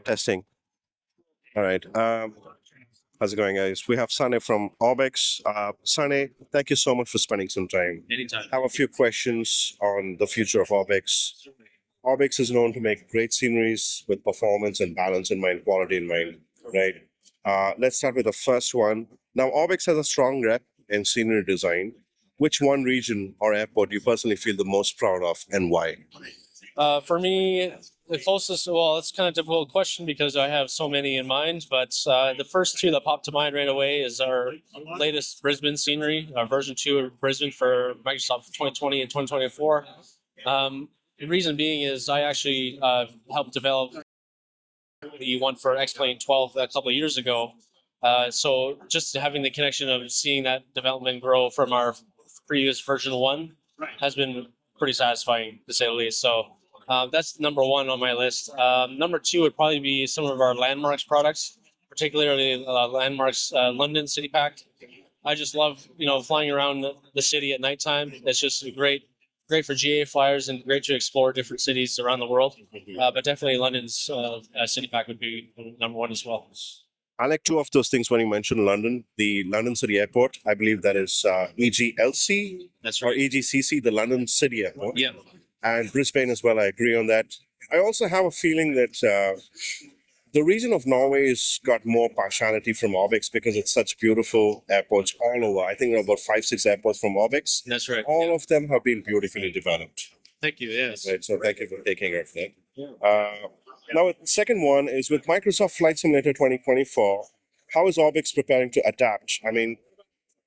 Testing. All right. How's it going, guys? We have Sante from Orbx. Sante, thank you so much for spending some time. Anytime. I have a few questions on the future of Orbx. Orbx is known to make great sceneries with performance and balance in mind, quality in mind, right? Let's start with the first one. Now, Orbx has a strong rep in scenery design. Which one region or airport do you personally feel the most proud of, and why? For me, the closest, well, it's kind of a difficult question because I have so many in mind, but the first two that pop to mind right away is our latest Brisbane scenery, version 2 of Brisbane for Microsoft 2020 and 2024. The reason being is I actually helped develop the one for XPlane 12 a couple of years ago. So just having the connection of seeing that development grow from our previous version 1 has been pretty satisfying, to say the least. So that's number one on my list. Number two would probably be some of our Landmarks products, particularly Landmarks London City Pack. I just love, flying around the city at nighttime. It's just great for GA flyers and great to explore different cities around the world. But definitely London's City Pack would be number one as well. I like two of those things when you mentioned London, the London City Airport. I believe that is EGLC That's or right. EGCC, the London City Airport. Yeah. And Brisbane as well. I agree on that. I also have a feeling that the region of Norway has got more partiality from Orbx because it's such beautiful airports all over. I think there are about 5, 6 airports from Orbx. That's right. All of them have been beautifully developed. Thank you. Yes. Right, so thank you for taking care of that. Now, the second one is with Microsoft Flight Simulator 2024. How is Orbx preparing to adapt? I mean,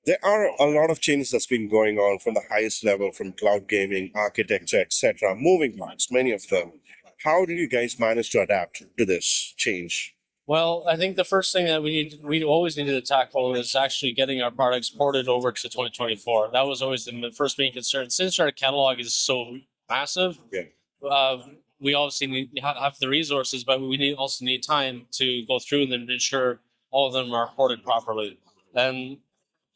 there are a lot of changes that's been going on from the highest level, from cloud gaming, architecture, etc. Moving parts, many of them. How did you guys manage to adapt to this change? Well, I think the first thing that we always needed to tackle is actually getting our products ported over to 2024. That was always the first main concern. Since our catalog is so massive, Yeah. we obviously have the resources, but we also need time to go through them and ensure all of them are ported properly. And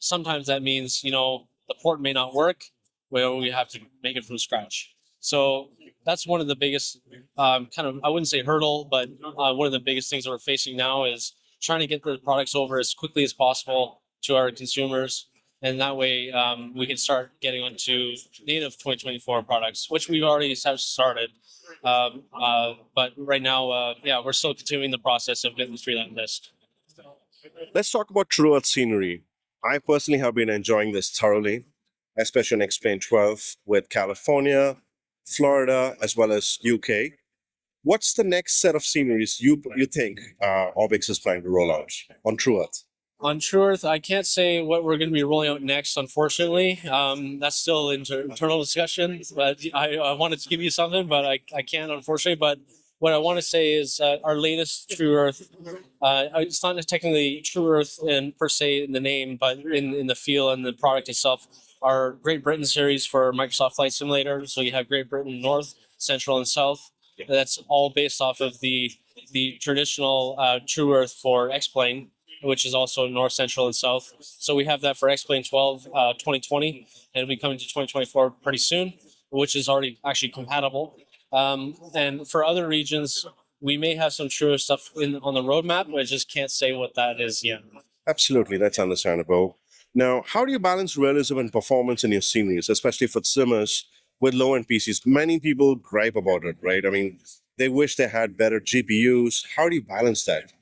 sometimes that means, the port may not work, where we have to make it from scratch. So that's one of the biggest kind of, I wouldn't say hurdle, but one of the biggest things that we're facing now is trying to get the products over as quickly as possible to our consumers. And that way we can start getting onto native 2024 products, which we already have started. But right now, we're still continuing the process of getting through that list. Let's talk about True Earth scenery. I personally have been enjoying this thoroughly, especially in XPlane 12 with California, Florida, as well as UK. What's the next set of sceneries you think Orbx is planning to roll out on True Earth? On True Earth, I can't say what we're going to be rolling out next, unfortunately. That's still internal discussion. But I wanted to give you something, but I can't, unfortunately. But what I want to say is our latest True Earth, it's not technically True Earth per se in the name, but in the feel and the product itself, our Great Britain series for Microsoft Flight Simulator. So you have Great Britain North, Central, and South. That's all based off of the traditional True Earth for XPlane, which is also North, Central, and South. So we have that for XPlane 12 2020, and it'll be coming to 2024 pretty soon, which is already actually compatible. And for other regions, we may have some truer stuff on the roadmap, but I just can't say what that is yet. Absolutely, that's understandable. Now, how do you balance realism and performance in your sceneries, especially for simmers with low-end PCs? Many people gripe about it, right? I mean, they wish they had better GPUs. How do you balance that?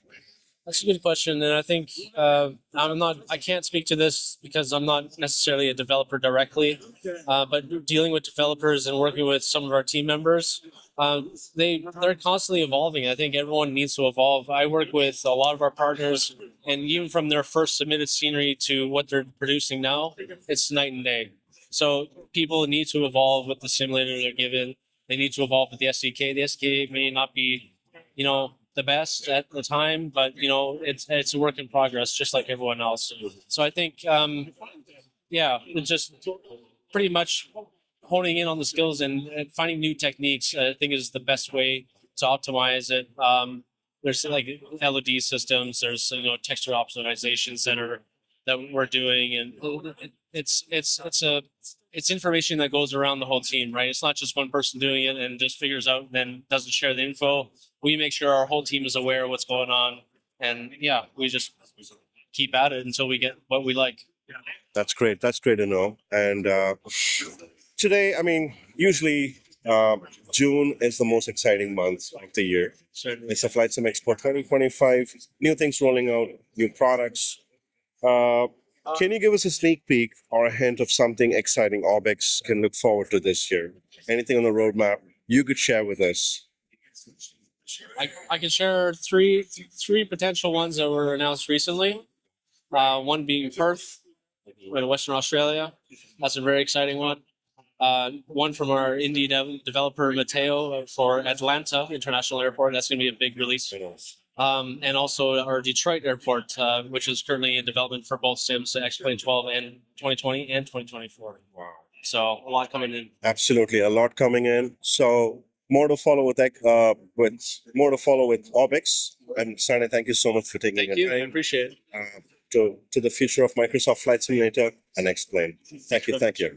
That's a good question, and I think I can't speak to this because I'm not necessarily a developer directly, but dealing with developers and working with some of our team members, they're constantly evolving. I think everyone needs to evolve. I work with a lot of our partners, and even from their first submitted scenery to what they're producing now, it's night and day. So people need to evolve with the simulator they're given. They need to evolve with the SDK. The SDK may not be, the best at the time, but it's a work in progress, just like everyone else. So I think, it's just pretty much honing in on the skills and finding new techniques. I think is the best way to optimize it. There's like LED systems. There's texture optimizations that we're doing, and it's information that goes around the whole team, right? It's not just one person doing it and just figures out and then doesn't share the info. we make sure our whole team is aware of what's going on, and yeah, we just keep at it until we get what we like. That's great. That's great to know. And today, I mean, usually June is the most exciting month of the year. Certainly. It's a Flight Sim Expo 2025. New things rolling out, new products. Can you give us a sneak peek or a hint of something exciting Orbx can look forward to this year? Anything on the roadmap you could share with us? I can share three potential ones that were announced recently. One being Perth in Western Australia. That's a very exciting one. One from our indie developer Mateo for Atlanta International Airport. That's going to be a big release. And also our Detroit Airport, which is currently in development for both sims, XPlane 12 and 2020 and 2024. Wow. So a lot coming in. Absolutely, a lot coming in. So more to follow with Orbx. And Sante, thank you so much for taking Thank the you. I time appreciate it. to the future of Microsoft Flight Simulator and XPlane. Thank you. Thank you.